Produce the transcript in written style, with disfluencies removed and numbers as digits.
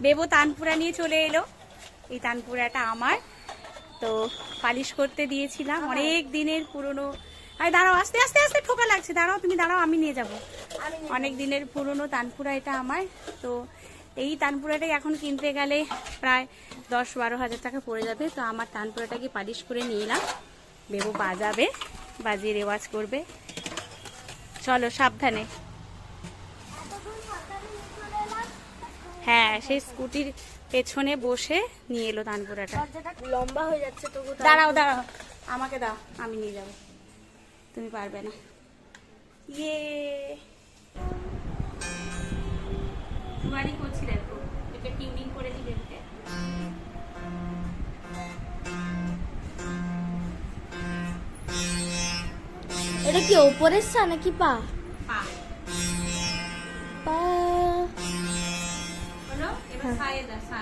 বেবো তানপুরা নিয়ে চলে এলো। এই তানপুরাটা আমার, তো পালিশ করতে দিয়েছিলাম, অনেক দিনের পুরনো। আরে দাঁড়াও, আস্তে আস্তে আস্তে ঠোকা লাগছে, দাঁড়াও তুমি দাঁড়াও, আমি নিয়ে যাব। অনেক দিনের পুরনো তানপুরা এটা আমার। তো এই তানপুরাটাই এখন কিনতে গেলে প্রায় 10-12 হাজার টাকা পড়ে যাবে। তো আমার তানপুরাটাকে পালিশ করে নিয়ে এলাম। বেবো বাজাবে, বাজিয়ে রেওয়াজ করবে। চলো সাবধানে। হ্যাঁ, সেই স্কুটির পেছনে বসে নিয়ে এলো তানপুরাটা। লম্বা হয়ে যাচ্ছে তবু। দাঁড়াও দাঁড়াও, আমাকে দাও, আমি নিয়ে যাব, তুমি পারবে না। ইয়ে দুয়ারি করছি, দেখো এটা টিউনিং করে দিবে। এটা কি উপরের সা নাকি পা? পা পা হলো, এবার সায়ে দা সা।